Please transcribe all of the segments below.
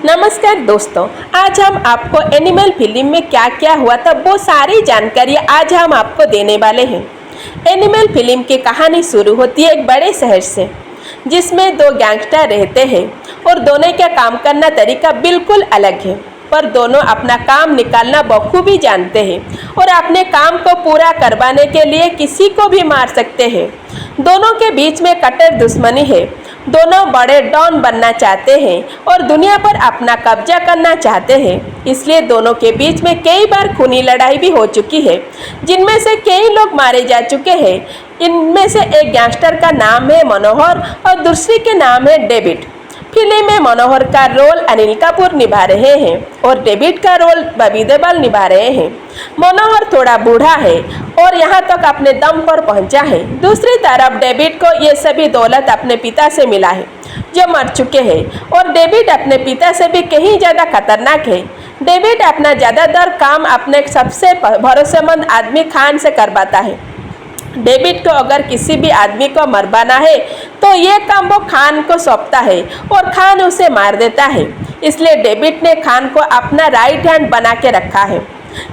नमस्कार दोस्तों, आज हम आपको एनिमल फिल्म में क्या क्या हुआ था वो सारी जानकारी आज हम आपको देने वाले हैं। एनिमल फिल्म की कहानी शुरू होती है एक बड़े शहर से, जिसमें दो गैंगस्टर रहते हैं और दोनों का काम करना तरीका बिल्कुल अलग है, पर दोनों अपना काम निकालना बखूबी जानते हैं और अपने काम को पूरा करवाने के लिए किसी को भी मार सकते हैं। दोनों के बीच में कट्टर दुश्मनी है। दोनों बड़े डॉन बनना चाहते हैं और दुनिया पर अपना कब्जा करना चाहते हैं। इसलिए दोनों के बीच में कई बार खूनी लड़ाई भी हो चुकी है, जिनमें से कई लोग मारे जा चुके हैं। इनमें से एक गैंगस्टर का नाम है मनोहर और दूसरी के नाम है डेविड। फिल्म में मनोहर का रोल अनिल कपूर निभा रहे हैं और डेविड का रोल बॉबी देओल निभा रहे हैं। मनोहर थोड़ा बूढ़ा है और यहाँ तक अपने दम पर पहुँचा है। दूसरी तरफ डेविड को ये सभी दौलत अपने पिता से मिला है, जो मर चुके हैं, और डेविड अपने पिता से भी कहीं ज़्यादा खतरनाक है। डेविड अपना ज़्यादातर काम अपने सबसे भरोसेमंद आदमी खान से करवाता है। डेविड को अगर किसी भी आदमी को मरवाना है तो ये काम वो खान को सौंपता है और खान उसे मार देता है। इसलिए डेविड ने खान को अपना राइट हैंड बना के रखा है।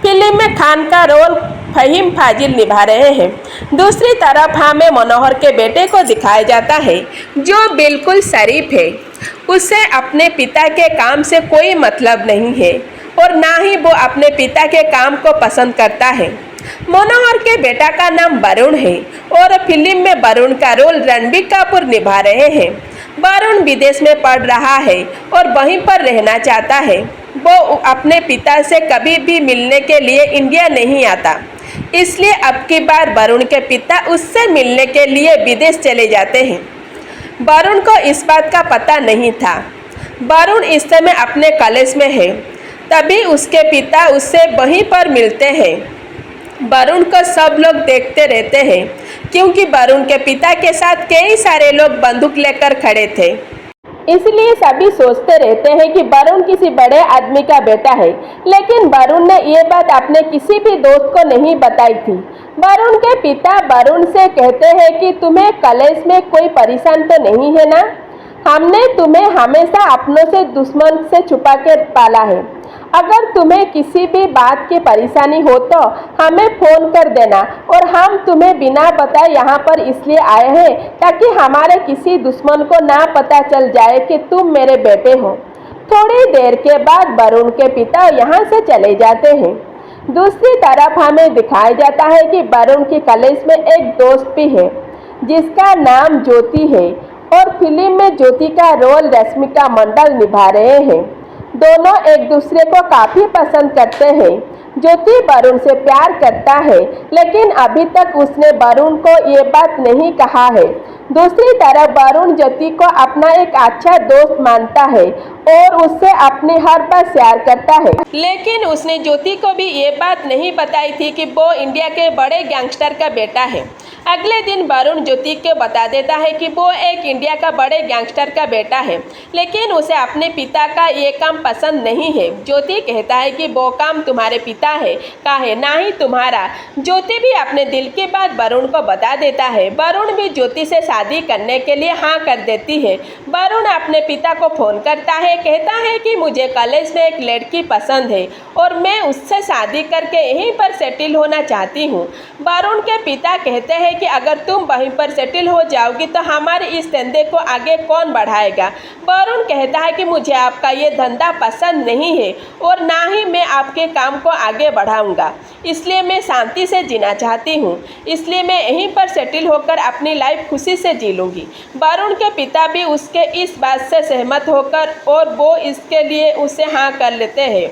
फिल्म में खान का रोल फहीम फाजिल निभा रहे हैं। दूसरी तरफ हमें मनोहर के बेटे को दिखाया जाता है, जो बिल्कुल शरीफ है। उसे अपने पिता के काम से कोई मतलब नहीं है और ना ही वो अपने पिता के काम को पसंद करता है। मनोहर के बेटा का नाम वरुण है और फिल्म में वरुण का रोल रणबीर कपूर निभा रहे हैं। वरुण विदेश में पढ़ रहा है और वहीं पर रहना चाहता है। वो अपने पिता से कभी भी मिलने के लिए इंडिया नहीं आता, इसलिए अब की बार वरुण के पिता उससे मिलने के लिए विदेश चले जाते हैं। वरुण को इस बात का पता नहीं था। वरुण इस समय अपने कॉलेज में है, तभी उसके पिता उससे वहीं पर मिलते हैं। वरुण को सब लोग देखते रहते हैं, क्योंकि वरुण के पिता के साथ कई सारे लोग बंदूक लेकर खड़े थे। इसलिए सभी सोचते रहते हैं कि वरुण किसी बड़े आदमी का बेटा है, लेकिन वरुण ने ये बात अपने किसी भी दोस्त को नहीं बताई थी। वरुण के पिता वरुण से कहते हैं कि तुम्हें कॉलेज में कोई परेशान तो नहीं है ना? हमने तुम्हें हमेशा अपनों से दुश्मन से छुपा के पाला है। अगर तुम्हें किसी भी बात की परेशानी हो तो हमें फ़ोन कर देना, और हम तुम्हें बिना बताए यहाँ पर इसलिए आए हैं ताकि हमारे किसी दुश्मन को ना पता चल जाए कि तुम मेरे बेटे हो। थोड़ी देर के बाद वरुण के पिता यहाँ से चले जाते हैं। दूसरी तरफ हमें दिखाया जाता है कि वरुण की कॉलेज में एक दोस्त भी है, जिसका नाम ज्योति है, और फिल्म में ज्योति का रोल रश्मिका मंडल निभा रहे हैं। दोनों एक दूसरे को काफ़ी पसंद करते हैं। ज्योति वरुण से प्यार करता है, लेकिन अभी तक उसने वरुण को ये बात नहीं कहा है। दूसरी तरफ वरुण ज्योति को अपना एक अच्छा दोस्त मानता है और उससे अपनी हर बात शेयर करता है, लेकिन उसने ज्योति को भी ये बात नहीं बताई थी कि वो इंडिया के बड़े गैंगस्टर का बेटा है। अगले दिन वरुण ज्योति को बता देता है कि वो एक इंडिया का बड़े गैंगस्टर का बेटा है, लेकिन उसे अपने पिता का ये काम पसंद नहीं है। ज्योति कहता है कि वो काम तुम्हारे पिता का है, ना ही तुम्हारा। ज्योति भी अपने दिल की बात वरुण को बता देता है। वरुण भी ज्योति से शादी करने के लिए हाँ कर देती है। वरुण अपने पिता को फ़ोन करता है, कहता है कि मुझे कॉलेज में एक लड़की पसंद है और मैं उससे शादी करके यहीं पर सेटल होना चाहती हूँ। वरुण के पिता कहते हैं कि अगर तुम वहीं पर सेटल हो जाओगी तो हमारे इस धंधे को आगे कौन बढ़ाएगा। वरुण कहता है कि मुझे आपका ये धंधा पसंद नहीं है और ना ही मैं आपके काम को आगे बढ़ाऊंगा, इसलिए मैं शांति से जीना चाहती हूँ, इसलिए मैं यहीं पर सेटल होकर अपनी लाइफ खुशी से जी लूँगी। वरुण के पिता भी उसके इस बात से सहमत होकर और वो इसके लिए उसे हाँ कर लेते हैं।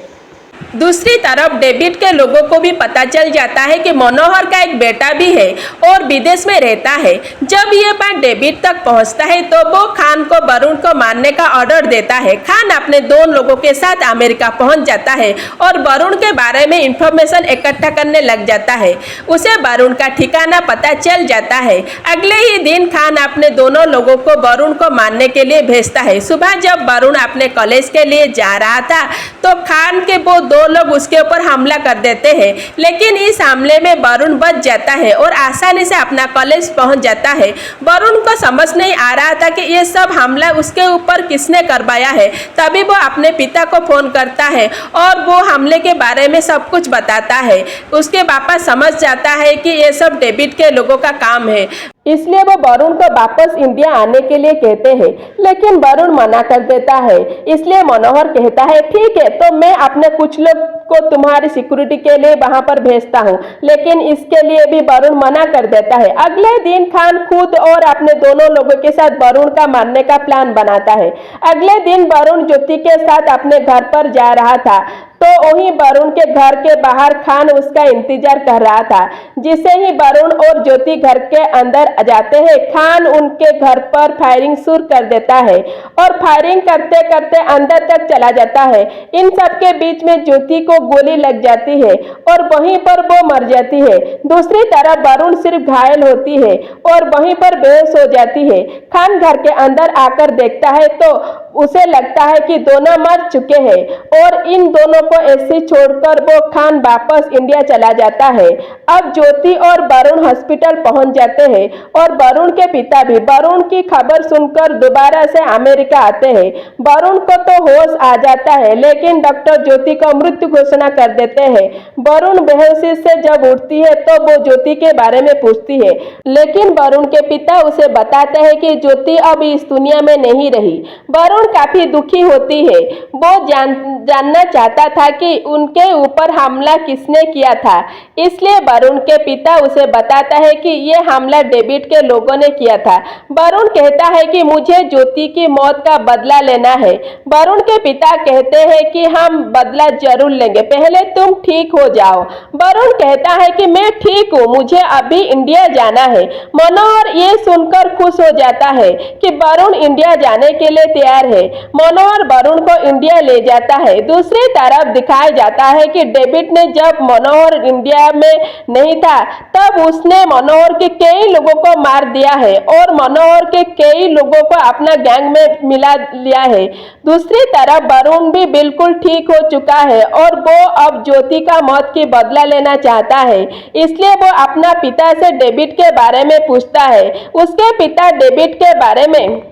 दूसरी तरफ डेविड के लोगों को भी पता चल जाता है कि मनोहर का एक बेटा भी है और विदेश में रहता है। जब ये बात डेविड तक पहुंचता है तो वो खान को वरुण को मारने का ऑर्डर देता है। खान अपने दो लोगों के साथ अमेरिका पहुंच जाता है और वरुण के बारे में इंफॉर्मेशन इकट्ठा करने लग जाता है। उसे वरुण का ठिकाना पता चल जाता है। अगले ही दिन खान अपने दोनों लोगों को वरुण को मारने के लिए भेजता है। सुबह जब वरुण अपने कॉलेज के लिए जा रहा था तो खान के वो दो लोग उसके ऊपर हमला कर देते हैं, लेकिन इस हमले में वरुण बच जाता है और आसानी से अपना कॉलेज पहुंच जाता है। वरुण को समझ नहीं आ रहा था कि ये सब हमला उसके ऊपर किसने करवाया है। तभी वो अपने पिता को फोन करता है और वो हमले के बारे में सब कुछ बताता है। उसके पापा समझ जाता है कि ये सब डेविड के लोगों का काम है, इसलिए वो वरुण को वापस इंडिया आने के लिए कहते हैं, लेकिन वरुण मना कर देता है। इसलिए मनोहर कहता है ठीक है, तो मैं अपने कुछ लोग को तुम्हारी सिक्योरिटी के लिए वहां पर भेजता हूँ, लेकिन इसके लिए भी वरुण मना कर देता है। अगले दिन खान खुद और अपने दोनों लोगों के साथ वरुण का मारने का प्लान बनाता है। अगले दिन वरुण ज्योति के साथ अपने घर पर जा रहा था, तो वहीं वरुण के घर के बाहर खान उसका इंतजार कर रहा था। जिसे ही वरुण और ज्योति घर के अंदर जाते हैं, खान उनके घर पर फायरिंग शुरू कर देता है और फायरिंग करते करते अंदर तक चला जाता है। इन सब के बीच में ज्योति को गोली लग जाती है और वहीं पर वो मर जाती है। दूसरी तरफ वरुण सिर्फ घायल होती है और वहीं पर बेहोश हो जाती है। खान घर के अंदर आकर देखता है तो उसे लगता है कि दोनों मर चुके हैं और इन दोनों को ऐसे छोड़कर वो खान वापस इंडिया चला जाता है। अब ज्योति और वरुण हॉस्पिटल पहुंच जाते हैं और वरुण के पिता भी वरुण की खबर सुनकर दोबारा से अमेरिका आते हैं। वरुण को तो होश आ जाता है, लेकिन डॉक्टर ज्योति को मृत्यु घोषणा कर देते हैं। वरुण बेहोशी से जब उठती है तो वो ज्योति के बारे में पूछती है, लेकिन वरुण के पिता उसे बताते हैं कि ज्योति अब इस दुनिया में नहीं रही। वरुण काफी दुखी होती है। वो जानना चाहता था कि उनके ऊपर हमला किसने किया था, इसलिए वरुण के पिता उसे बताता है कि ये हमला डेविड के लोगों ने किया था। वरुण कहता है कि मुझे ज्योति की मौत का बदला लेना है। वरुण के पिता कहते हैं कि हम बदला जरूर लेंगे, पहले तुम ठीक हो जाओ। वरुण कहता है कि मैं ठीक हूँ, मुझे अभी इंडिया जाना है। मनोहर ये सुनकर खुश हो जाता है कि वरुण इंडिया जाने के लिए तैयार है। मनोहर वरुण को इंडिया ले जाता है। दूसरी तरफ दिखाया जाता है कि डेविड ने जब मनोहर इंडिया में नहीं था तब उसने मनोहर के कई लोगों को मार दिया है और मनोहर के कई लोगों को अपना गैंग में मिला लिया है। दूसरी तरफ वरुण भी बिल्कुल ठीक हो चुका है और वो अब ज्योति का मौत की बदला लेना चाहता है, इसलिए वो अपना पिता से डेविड के बारे में पूछता है। उसके पिता डेविड के बारे में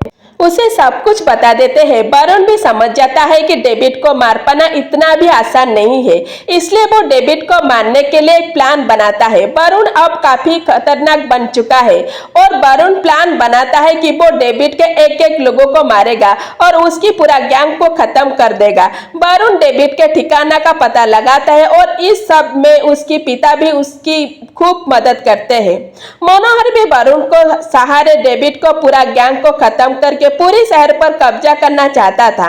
उसे सब कुछ बता देते हैं। वरुण भी समझ जाता है कि डेविड को मार पाना इतना भी आसान नहीं है, इसलिए वो डेविड को मारने के लिए एक प्लान बनाता है। वरुण अब काफी खतरनाक बन चुका है और वरुण प्लान बनाता है कि वो डेविड के एक एक लोगों को मारेगा और उसकी पूरा गैंग को खत्म कर देगा। वरुण डेविड के ठिकाना का पता लगाता है और इस सब में उसके पिता भी उसकी खूब मदद करते हैं। मनोहर भी वरुण को सहारे डेविड को पूरा गैंग को खत्म करके पूरे शहर पर कब्जा करना चाहता था,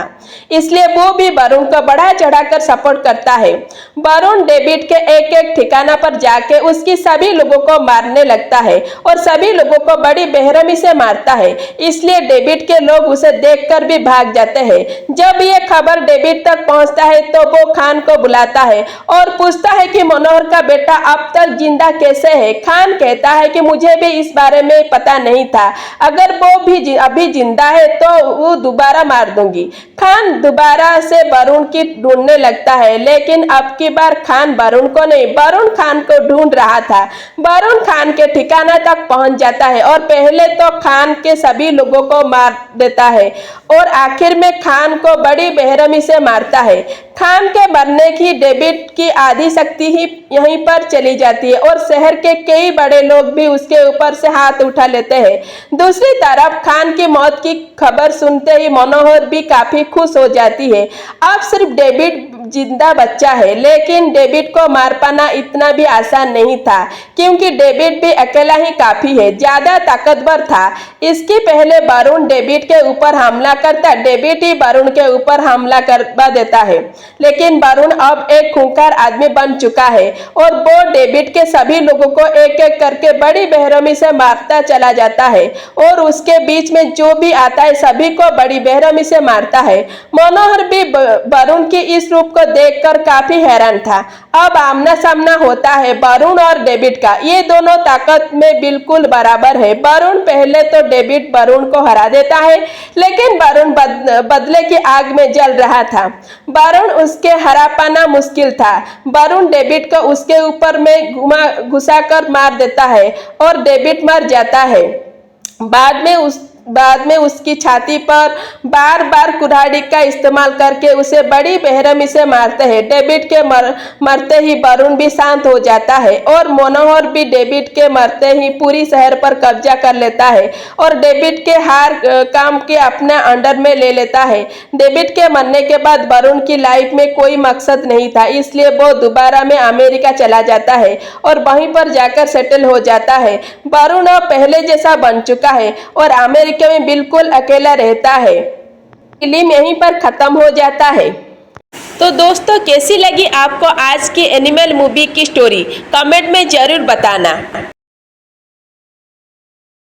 इसलिए वो भी वरुण को बढ़ा चढ़ाकर सपोर्ट करता है। वरुण डेविड के एक एक ठिकाना पर जाके उसकी सभी लोगों को मारने लगता है और सभी लोगों को बड़ी बेरहमी से मारता है, इसलिए डेविड के लोग उसे देखकर भी भाग जाते हैं। जब ये खबर डेविड तक पहुंचता है तो वो खान को बुलाता है और पूछता है कि मनोहर का बेटा अब तक जिंदा कैसे है। खान कहता है कि मुझे भी इस बारे में पता नहीं था, अगर वो भी अभी जिंदा है तो वो दोबारा मार दूंगी। खान दोबारा से वरुण की ढूंढने लगता है, लेकिन अब की बार खान वरुण को नहीं, वरुण खान को ढूंढ रहा था। वरुण खान के ठिकाना तक पहुंच जाता है और पहले तो खान के सभी लोगों को मार देता है और आखिर में खान को बड़ी बेरहमी से मारता है। खान के मरने की डेविड की आधी शक्ति ही यहीं पर चली जाती है और शहर के कई बड़े लोग भी उसके ऊपर से हाथ उठा लेते हैं। दूसरी तरफ खान की मौत की खबर सुनते ही मनोहर भी काफी खुश हो जाती है। अब सिर्फ डेविड जिंदा बच्चा है, लेकिन डेविड को मार पाना इतना भी आसान नहीं था, क्योंकि डेविड भी अकेला ही काफी है, ज्यादा ताकतवर था। इसके पहले वरुण डेविड के ऊपर हमला करता, डेविड ही वरुण के ऊपर हमला करवा देता है, लेकिन वरुण अब एक खूंखार आदमी बन चुका है और वो डेविड के सभी लोगों को एक एक करके बड़ी बेरहमी से मारता चला जाता है और उसके बीच में जो भी आता है सभी को बड़ी बेरहमी से मारता है। मनोहर भी वरुण की इस रूप को देखकर काफी हैरान था। अब आमना सामना होता है वरुण और डेविड का। ये दोनों ताकत में बिल्कुल बराबर है। वरुण पहले तो डेविड वरुण को हरा देता है, लेकिन वरुण बदले की आग में जल रहा था। वरुण उसके हरा पाना मुश्किल था। वरुण डेविड को उसके ऊपर में घुसाकर मार देता है और डेविड मर जाता है। बाद में उसकी छाती पर बार बार कुल्हाड़ी का इस्तेमाल करके उसे बड़ी बेरहमी से मारते हैं। डेविड के मरते ही वरुण भी शांत हो जाता है और मनोहर भी डेविड के मरते ही पूरी शहर पर कब्जा कर लेता है और डेविड के हर काम के अपने अंडर में ले लेता है। डेविड के मरने के बाद वरुण की लाइफ में कोई मकसद नहीं था, इसलिए वो दोबारा में अमेरिका चला जाता है और वहीं पर जाकर सेटल हो जाता है। वरुण अब पहले जैसा बन चुका है और अमेरिका में बिल्कुल अकेला रहता है। फिल्म यहीं पर खत्म हो जाता है। तो दोस्तों, कैसी लगी आपको आज की एनिमल मूवी की स्टोरी? कमेंट में जरूर बताना।